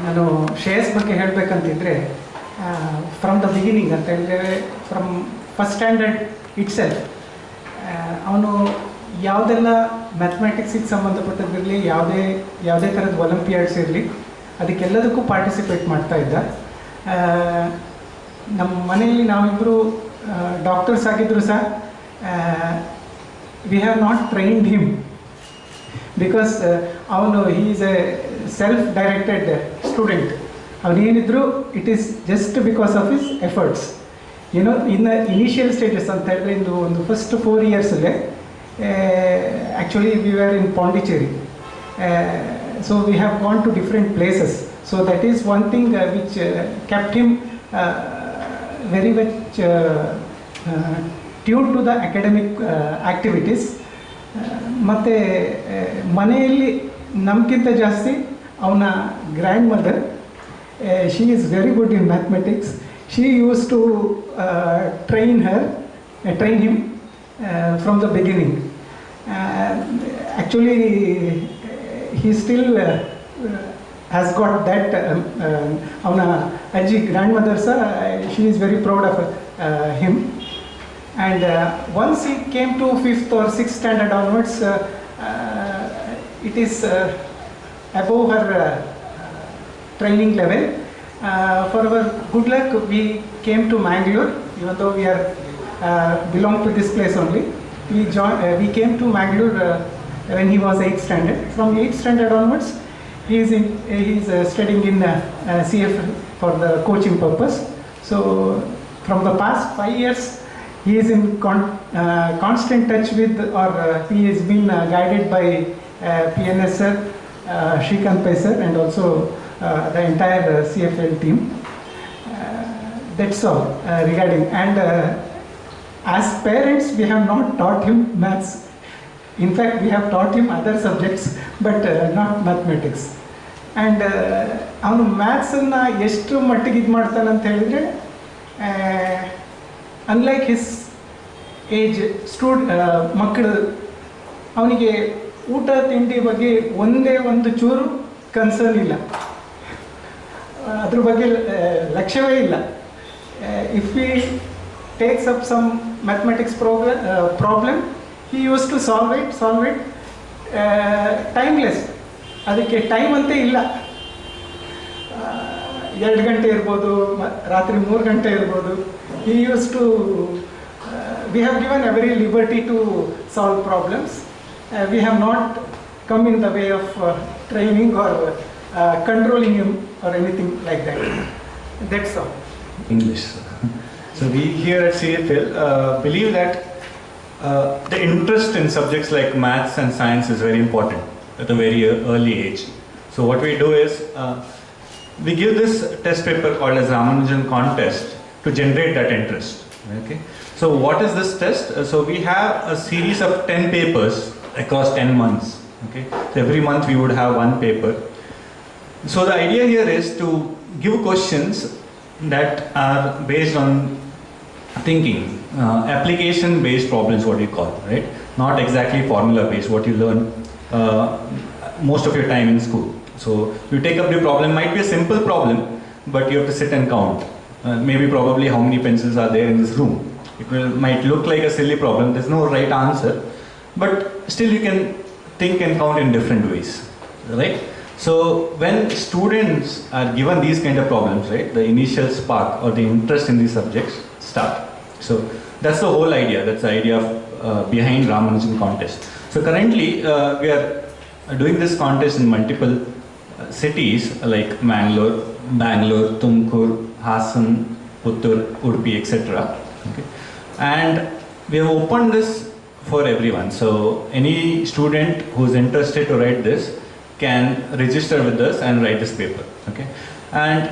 ನಾನು ಶ್ರೇಯಸ್ ಬಗ್ಗೆ ಹೇಳಬೇಕಂತಿದ್ರೆ from the beginning ಅಂತ ಹೇಳಿದ್ರೆ from first standard it self ಅವನು ಯಾವುದೆಲ್ಲ ಮ್ಯಾಥಮೆಟಿಕ್ಸಿಗೆ ಸಂಬಂಧಪಟ್ಟದಿರಲಿ ಯಾವುದೇ ಥರದ ಒಲಿಂಪಿಯಾಡ್ಸ್ ಇರಲಿ ಅದಕ್ಕೆಲ್ಲದಕ್ಕೂ ಪಾರ್ಟಿಸಿಪೇಟ್ ಮಾಡ್ತಾ ಇದ್ದ. ನಮ್ಮ ಮನೆಯಲ್ಲಿ ನಾವಿಬ್ಬರು ಡಾಕ್ಟರ್ಸ್ ಆಗಿದ್ದರೂ ಸಹ we have not trained him because ಅವನು he is a self directed student. ಅವನೇನಿದ್ರು it is just because of his efforts. ಏನೋ ಇನ್ನು ಇನಿಷಿಯಲ್ ಸ್ಟೇಜಸ್ ಅಂತ ಹೇಳಿದ್ರೆ ಒಂದು ಫಸ್ಟ್ 4 ಇಯರ್ಸಲ್ಲೇ actually we are in Pondicherry. So we have gone to different places. So that is one thing which kept him very much tune to the academic activities. ಮತ್ತು ಮನೆಯಲ್ಲಿ ನಮಗಿಂತ ಜಾಸ್ತಿ ಅವನ grandmother, she is very good in mathematics. She uses to train him from the beginning. Actually he still has got that avana ajji grandmother sir, she is very proud of him. And once he came to 5th or 6th standard onwards, it is above her training level. For our good luck, we came to Mangalore, even though we are belong to this place only. We came to Mangalore when he was 8th standard. From 8th standard onwards, he is studying in CFL for the coaching purpose. So from the past 5 years, he is in constant touch with, or he has been guided by PNS sir, Shrikant Pai sir, and also the entire CFL team. That's all regarding. And as parents, we have not taught him maths. In fact, we have taught him other subjects, but not mathematics. And ಅವನು ಮ್ಯಾಥ್ಸನ್ನು ಎಷ್ಟು ಮಟ್ಟಿಗೆ ಇದು ಮಾಡ್ತಾನೆ ಅಂತ ಹೇಳಿದರೆ, unlike his age ಮಕ್ಕಳು, ಅವನಿಗೆ ಊಟ ತಿಂಡಿ ಬಗ್ಗೆ ಒಂದೇ ಒಂದು ಚೂರು ಕನ್ಸರ್ನ್ ಇಲ್ಲ, ಅದ್ರ ಬಗ್ಗೆ ಲಕ್ಷ್ಯವೇ ಇಲ್ಲ. If he takes up some mathematics problem, he use to solve it timeless. ಅದಕ್ಕೆ ಟೈಮ್ ಅಂತೇ ಇಲ್ಲ. 2 ಗಂಟೆ ಇರ್ಬೋದು, ರಾತ್ರಿ 3 ಗಂಟೆ ಇರ್ಬೋದು. He use to we have given every liberty to solve problems. We have not come in the way of training or controlling him or anything like that. That's all. English. So we here at CFL believe that the interest in subjects like maths and science is very important at a very early age. So what we do is we give this test paper called as Ramanujan contest to generate that interest. Okay. So what is this test? So we have a series of 10 papers across 10 months. Okay. So every month we would have one paper. So the idea here is to give questions that are based on thinking, application based problems, what we call, right? Not exactly formula based, what you learn most of your time in school. So you take up the problem, might be a simple problem, but you have to sit and count. Maybe probably how many pencils are there in this room. Might look like a silly problem, there's no right answer, but still you can think and count in different ways, right? So when students are given these kind of problems, right, the initial spark or the interest in these subjects start. So that's the whole idea. That's the idea of behind Ramanujan contest. So currently we are doing this contest in multiple cities like Bangalore, Tumkur, Hassan, Puttur, Udupi, etc. Okay. And we have opened this for everyone. So any student who is interested to write this can register with us and write this paper. Okay. And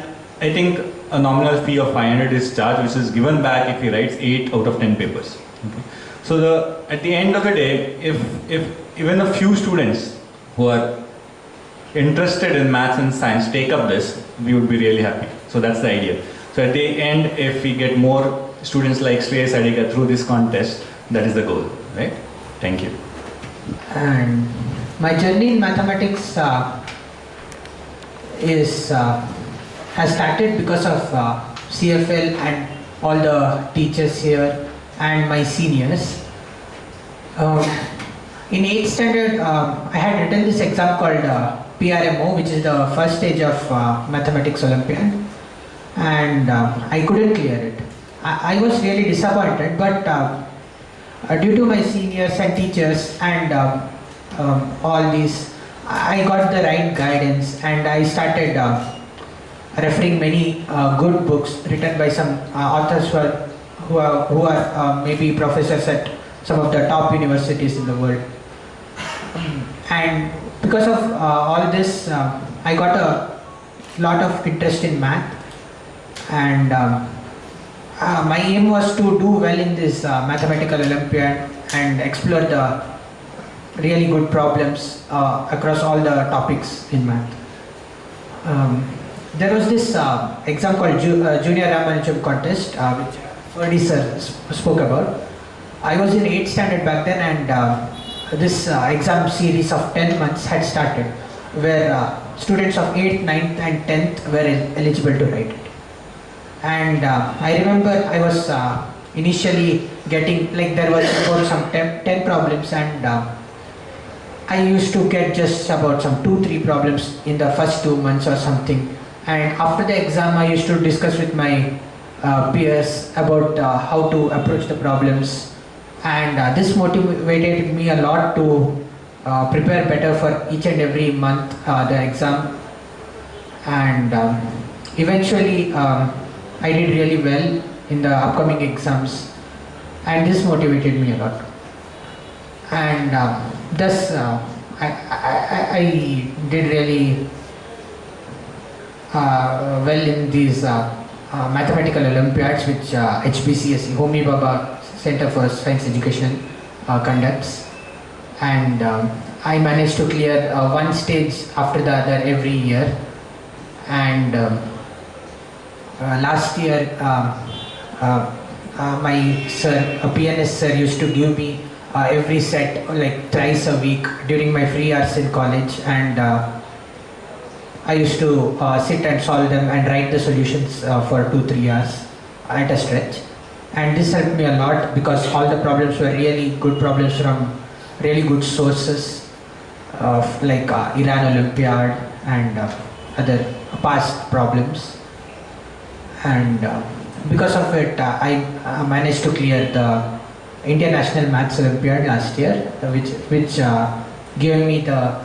I think a nominal fee of 500 is charged, which is given back if he writes 8 out of 10 papers. Okay. So at the end of the day, if even a few students who are interested in maths and science take up this, we would be really happy. So that's the idea. So at the end, if we get more students like Shreyas Adhikar through this contest, that is the goal, right? Thank you. And my journey in mathematics is has started because of CFL and all the teachers here and my seniors. Um, in 8th standard, I had written this exam called PRMO, which is the first stage of Mathematics Olympiad, and I couldn't clear it. I was really disappointed, but due to my seniors and teachers and all these, I got the right guidance, and I started referring many good books written by some authors who are maybe professors at some of the top universities in the world. And because of all this, I got a lot of interest in math, and my aim was to do well in this mathematical Olympiad and explore the really good problems across all the topics in math. There was this exam called Junior Ramanujan Contest, which Ferdy sir spoke about. I was in 8th standard back then, and this exam series of 10 months had started, where students of 8th, 9th and 10th were eligible to write it. And I remember I was initially getting, like, there was about some 10 problems, and I used to get just about some 2-3 problems in the first 2 months or something. And after the exam, I used to discuss with my peers about how to approach the problems, and this motivated me a lot to prepare better for each and every month the exam. And eventually I did really well in the upcoming exams, and this motivated me a lot. And thus I did really well in these mathematical Olympiads which HBCSE, Homi Bhabha Center for Science Education conducts, and I managed to clear one stage after the other every year. And last year my sir, a PNS sir, used to give me every set like thrice a week during my free hours in college, and I used to sit and solve them and write the solutions for 2-3 hours at a stretch. And this helped me a lot because all the problems were really good problems from really good sources of like Iran Olympiad and other past problems. And because of it, I managed to clear the Indian National Maths Olympiad last year, which gave me the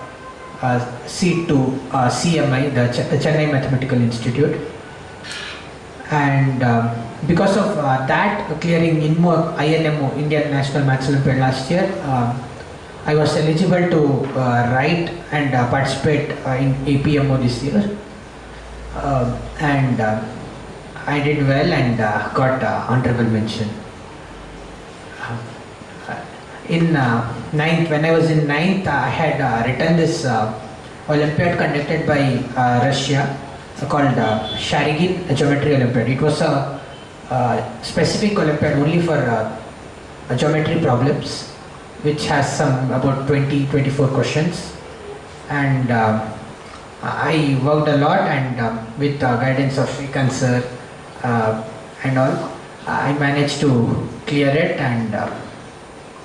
seat to CMI, the Chennai Mathematical Institute. And because of that, clearing INMO, Indian National Maths Olympiad last year, I was eligible to write and participate in APMO this year. And I did well and got honorable mention. In ninth, when I was in ninth, I had written this Olympiad conducted by Russia called Sharygin Geometry Olympiad. It was a specific Olympiad only for geometry problems, which has some about 20-24 questions. And I worked a lot, and with guidance of Srikanth sir and all, I managed to clear it. And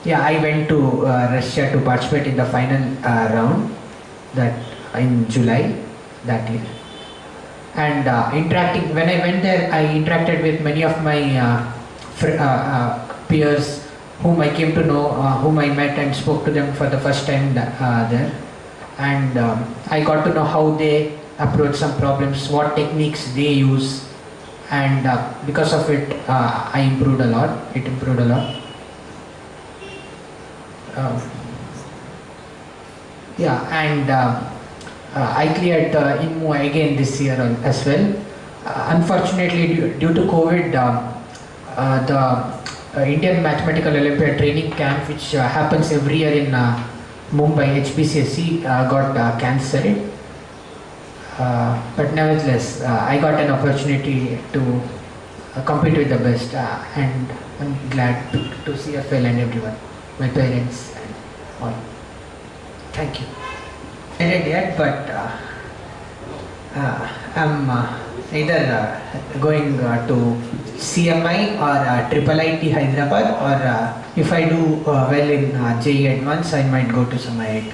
yeah, I went to Russia to participate in the final round that in July that year. And when I went there, I interacted with many of my peers whom I came to know, whom I met and spoke to them for the first time there. And I got to know how they approach some problems, what techniques they use, and because of it, I improved a lot. It improved a lot. Yeah, and I cleared the INMO again this year as well. Unfortunately, due to COVID, the Indian Mathematical Olympiad training camp, which happens every year in Mumbai, HBCSE, got cancelled. But nevertheless, I got an opportunity to compete with the best, and I'm glad to CFL and everyone, my parents and all. Thank you. I did yet, but I'm either going to CMI or Triple IT Hyderabad, or if I do well in JEE Advanced, I might go to some IIT,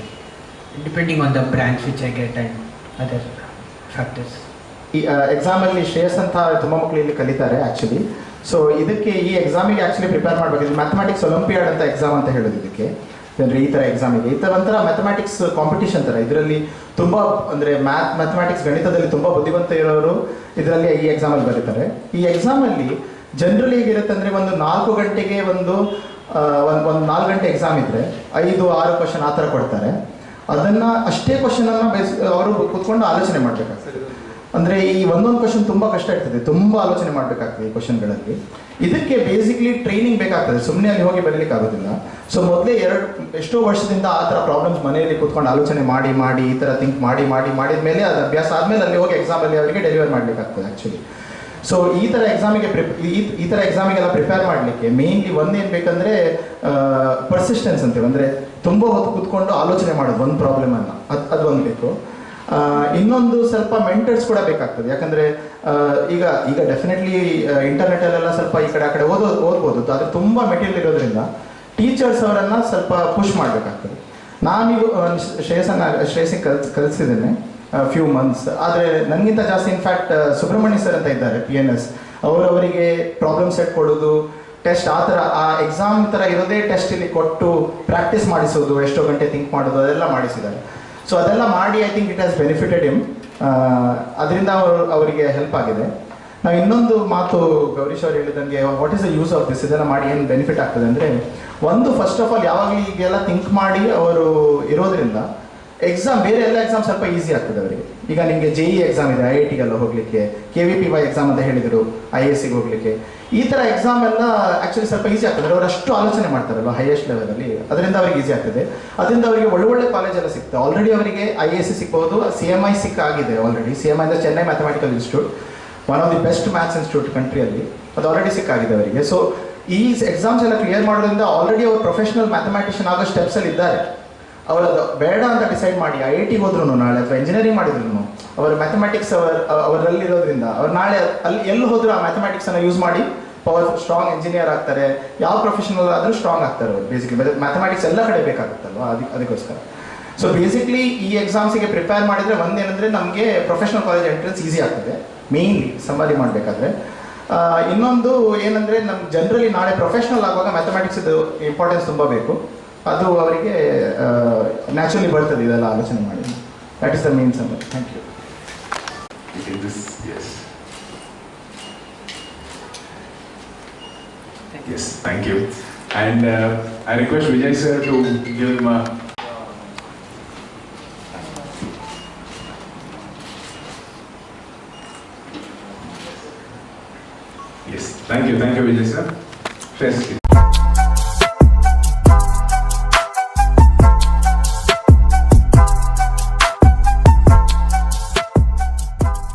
depending on the branch which I get and other factors. ಈ ಎಕ್ಸಾಮಲ್ಲಿ ಶ್ರೇಯಸ್ ಅಂತ ತುಂಬ ಮಕ್ಕಳು ಇಲ್ಲಿ ಕಲಿತಾರೆ actually. So ಇದಕ್ಕೆ ಈ ಎಕ್ಸಾಮಿಗೆ actually prepare ಮಾಡಬೇಕು. ಮ್ಯಾಥಮೆಟಿಕ್ಸ್ ಒಲಿಂಪಿಯಾಡ್ ಅಂತ ಎಕ್ಸಾಮ್ ಅಂತ ಹೇಳೋದು ಇದಕ್ಕೆ. ಅಂದರೆ ಈ ಥರ ಎಕ್ಸಾಮಿಗೆ ಈ ಥರ ಒಂಥರ ಮ್ಯಾಥಮೆಟಿಕ್ಸ್ ಕಾಂಪಿಟೇಷನ್ ಥರ. ಇದರಲ್ಲಿ ತುಂಬ ಅಂದರೆ ಮ್ಯಾಥಮೆಟಿಕ್ಸ್ ಗಣಿತದಲ್ಲಿ ತುಂಬ ಬುದ್ಧಿವಂತ ಇರೋರು ಇದರಲ್ಲಿ ಈ ಎಕ್ಸಾಮಲ್ಲಿ ಬರೀತಾರೆ. ಈ ಎಕ್ಸಾಮಲ್ಲಿ ಜನರಲಿ ಹೇಗಿರುತ್ತೆ ಅಂದರೆ ಒಂದು 4 ಗಂಟೆಗೆ ಒಂದು 4 ಗಂಟೆ ಎಕ್ಸಾಮ್ ಇದ್ದರೆ 5-6 ಕ್ವಶನ್ ಆ ಥರ ಕೊಡ್ತಾರೆ. ಅದನ್ನು ಅಷ್ಟೇ ಕ್ವಶನನ್ನು ಅವರು ಕೂತ್ಕೊಂಡು ಆಲೋಚನೆ ಮಾಡಬೇಕಾಗ್ತದೆ. ಅಂದರೆ ಈ ಒಂದೊಂದು ಕ್ವಶನ್ ತುಂಬ ಕಷ್ಟ ಇರ್ತದೆ, ತುಂಬ ಆಲೋಚನೆ ಮಾಡಬೇಕಾಗ್ತದೆ ಈ ಕ್ವಶನ್ಗಳಲ್ಲಿ. ಇದಕ್ಕೆ ಬೇಸಿಕ್ಲಿ ಟ್ರೈನಿಂಗ್ ಬೇಕಾಗ್ತದೆ, ಸುಮ್ಮನೆ ಅಲ್ಲಿ ಹೋಗಿ ಬರಲಿಕ್ಕೆ ಆಗೋದಿಲ್ಲ. ಸೊ ಮೊದಲೇ ಎಷ್ಟೋ ವರ್ಷದಿಂದ ಆ ಥರ ಪ್ರಾಬ್ಲಮ್ಸ್ ಮನೆಯಲ್ಲಿ ಕೂತ್ಕೊಂಡು ಆಲೋಚನೆ ಮಾಡಿ ಈ ಥರ ಥಿಂಕ್ ಮಾಡಿದ ಮೇಲೆ ಅದು ಅಭ್ಯಾಸ ಆದಮೇಲೆ ಅಲ್ಲಿ ಹೋಗಿ ಎಕ್ಸಾಮಲ್ಲಿ ಅವರಿಗೆ ಡೆಲಿವರ್ ಮಾಡಲಿಕ್ಕಾಗ್ತದೆ ಆ್ಯಕ್ಚುಲಿ. ಸೊ ಈ ಥರ ಎಕ್ಸಾಮಿಗೆ ಈ ಥರ ಎಕ್ಸಾಮಿಗೆಲ್ಲ ಪ್ರಿಪೇರ್ ಮಾಡಲಿಕ್ಕೆ ಮೇಯ್ನ್ಲಿ ಒಂದೇನು ಬೇಕಂದರೆ ಪರ್ಸಿಸ್ಟೆನ್ಸ್ ಅಂತೀವಿ. ಅಂದರೆ ತುಂಬ ಹೊತ್ತು ಕೂತ್ಕೊಂಡು ಆಲೋಚನೆ ಮಾಡೋದು ಒಂದು ಪ್ರಾಬ್ಲಮನ್ನು, ಅದು ಒಂದು ಬೇಕು. ಇನ್ನೊಂದು ಸ್ವಲ್ಪ ಮೆಂಟರ್ಸ್ ಕೂಡ ಬೇಕಾಗ್ತದೆ. ಯಾಕಂದರೆ ಈಗ ಡೆಫಿನೆಟ್ಲಿ ಇಂಟರ್ನೆಟಲ್ಲೆಲ್ಲ ಸ್ವಲ್ಪ ಈ ಕಡೆ ಆ ಕಡೆ ಓದ್ಬೋದು, ಆದರೆ ತುಂಬ ಮೆಟೀರಿಯಲ್ ಇರೋದ್ರಿಂದ ಟೀಚರ್ಸ್ ಅವರನ್ನು ಸ್ವಲ್ಪ ಪುಷ್ ಮಾಡಬೇಕಾಗ್ತದೆ. ನಾನೀಗ ಶ್ರೇಯಸ್ಸಿಗೆ ಕಲಿಸಿದ್ದೇನೆ ಫ್ಯೂ ಮಂತ್ಸ್, ಆದರೆ ನನಗಿಂತ ಜಾಸ್ತಿ ಇನ್ಫ್ಯಾಕ್ಟ್ ಸುಬ್ರಹ್ಮಣ್ಯ ಸರ್ ಅಂತ ಇದ್ದಾರೆ PNS, ಅವರಿಗೆ ಪ್ರಾಬ್ಲಮ್ ಸೆಟ್ ಕೊಡೋದು, ಟೆಸ್ಟ್ ಆ ಥರ ಆ ಎಕ್ಸಾಮ್ ಥರ ಇರೋದೇ ಟೆಸ್ಟ್ ಇಲ್ಲಿ ಕೊಟ್ಟು ಪ್ರಾಕ್ಟೀಸ್ ಮಾಡಿಸೋದು, ಎಷ್ಟೋ ಗಂಟೆ ಥಿಂಕ್ ಮಾಡೋದು ಅದೆಲ್ಲ ಮಾಡಿಸಿದ್ದಾರೆ. ಸೊ ಅದೆಲ್ಲ ಮಾಡಿ I think it has benefited him. ಅದರಿಂದ ಅವರಿಗೆ ಹೆಲ್ಪ್ ಆಗಿದೆ. ನಾವು ಇನ್ನೊಂದು ಮಾತು ಗೌರೀಶ್ ಅವರು ಹೇಳಿದಂಗೆ what is the use of this, ಇದೆಲ್ಲ ಮಾಡಿ ಏನು ಬೆನಿಫಿಟ್ ಆಗ್ತದೆ ಅಂದರೆ, ಒಂದು ಫಸ್ಟ್ ಆಫ್ ಆಲ್ ಯಾವಾಗಲೂ ಈಗೆಲ್ಲ ಥಿಂಕ್ ಮಾಡಿ ಅವರು ಇರೋದ್ರಿಂದ ಬೇರೆ ಎಲ್ಲ ಎಕ್ಸಾಮ್ ಸ್ವಲ್ಪ ಈಸಿ ಆಗ್ತದೆ ಅವರಿಗೆ. ಈಗ ನಿಮಗೆ JEE ಎಕ್ಸಾಮ್ ಇದೆ, IITಗೆಲ್ಲ ಹೋಗಲಿಕ್ಕೆ, KVPY ಎಕ್ಸಾಮ್ ಅಂತ ಹೇಳಿದರು IASಗೆ ಹೋಗಲಿಕ್ಕೆ. ಈ ಥರ ಎಕ್ಸಾಮ್ ಎಲ್ಲ ಆ್ಯಕ್ಚುಲಿ ಸ್ವಲ್ಪ ಈಸಿ ಆಗ್ತದೆ. ಅವರು ಅಷ್ಟು ಆಲೋಚನೆ ಮಾಡ್ತಾರಲ್ಲ ಹೈಯೆಸ್ಟ್ ಲೆವೆಲಲ್ಲಿ, ಅದರಿಂದ ಅವ್ರಿಗೆ ಈಸಿ ಆಗ್ತದೆ. ಅದರಿಂದ ಅವರಿಗೆ ಒಳ್ಳೊಳ್ಳೆ ಕಾಲೇಜೆಲ್ಲ ಸಿಗ್ತದೆ. ಆಲ್ರೆಡಿ ಅವರಿಗೆ IAC ಸಿಗ್ಬೋದು, CMI ಸಿಕ್ಕಾಗಿದೆ ಆಲ್ರೆಡಿ. CMI ಅಂದರೆ Chennai mathematical institute, one of the best maths institute ಕಂಟ್ರಿಯಲ್ಲಿ, ಅದು ಆಲ್ರೆಡಿ ಸಿಕ್ಕಾಗಿದೆ ಅವರಿಗೆ. ಸೊ ಈ ಎಕ್ಸಾಮ್ಸ್ ಎಲ್ಲ ಕ್ಲಿಯರ್ ಮಾಡೋದ್ರಿಂದ ಆಲ್ರೆಡಿ ಅವರು ಪ್ರೊಫೆಷನಲ್ ಮ್ಯಾಥಮೆಟಿಷಿಯನ್ ಆಗೋ ಸ್ಟೆಪ್ಸಲ್ಲಿ ಇದ್ದಾರೆ. ಅವರು ಅದು ಬೇಡ ಅಂತ ಡಿಸೈಡ್ ಮಾಡಿ IITಗೆ ಹೋದ್ರು ನಾಳೆ, ಅಥವಾ ಇಂಜಿನಿಯರಿಂಗ್ ಮಾಡಿದ್ರು, ಅವರ ಮ್ಯಾಥಮೆಟಿಕ್ಸ್ ಅವರಲ್ಲಿರೋದ್ರಿಂದ ಅವ್ರು ನಾಳೆ ಅಲ್ಲಿ ಎಲ್ಲಿ ಹೋದ್ರು ಆ ಮ್ಯಾಥಮೆಟಿಕ್ಸನ್ನು ಯೂಸ್ ಮಾಡಿ ಸ್ಟ್ರಾಂಗ್ ಇಂಜಿನಿಯರ್ ಆಗ್ತಾರೆ. ಯಾವ ಪ್ರೊಫೆಷನಲ್ ಆದರೂ ಸ್ಟ್ರಾಂಗ್ ಆಗ್ತಾರೆ ಅವರು. ಬೇಸಿಕ್ಲಿ ಮ್ಯಾಥಮೆಟಿಕ್ಸ್ ಎಲ್ಲ ಕಡೆ ಬೇಕಾಗುತ್ತಲ್ವ, ಅದಕ್ಕೋಸ್ಕರ. ಸೊ ಬೇಸಿಕ್ಲಿ ಈ ಎಕ್ಸಾಮ್ಸಿಗೆ ಪ್ರಿಪೇರ್ ಮಾಡಿದರೆ ಒಂದೇನೆಂದರೆ ನಮಗೆ ಪ್ರೊಫೆಷನಲ್ ಕಾಲೇಜ್ ಎಂಟ್ರೆನ್ಸ್ ಈಸಿ ಆಗ್ತದೆ, ಮೇಯ್ನ್ಲಿ ಸಂವಾದಿ ಮಾಡಬೇಕಾದ್ರೆ. ಇನ್ನೊಂದು ಏನಂದರೆ ನಮ್ಗೆ ಜನರಲಿ ನಾಳೆ ಪ್ರೊಫೆಷನಲ್ ಆಗುವಾಗ ಮ್ಯಾಥಮೆಟಿಕ್ಸ್ದು ಇಂಪಾರ್ಟೆನ್ಸ್ ತುಂಬ ಬೇಕು. ಅದು ಅವರಿಗೆ ನ್ಯಾಚುರಲಿ ಬರ್ತದೆ ಇದೆಲ್ಲ ಆಲೋಚನೆ ಮಾಡಿ. That is the main sum. Thank you. Yes, thank you. And I request Vijay sir to give him a... Yes, thank you Vijay sir. First.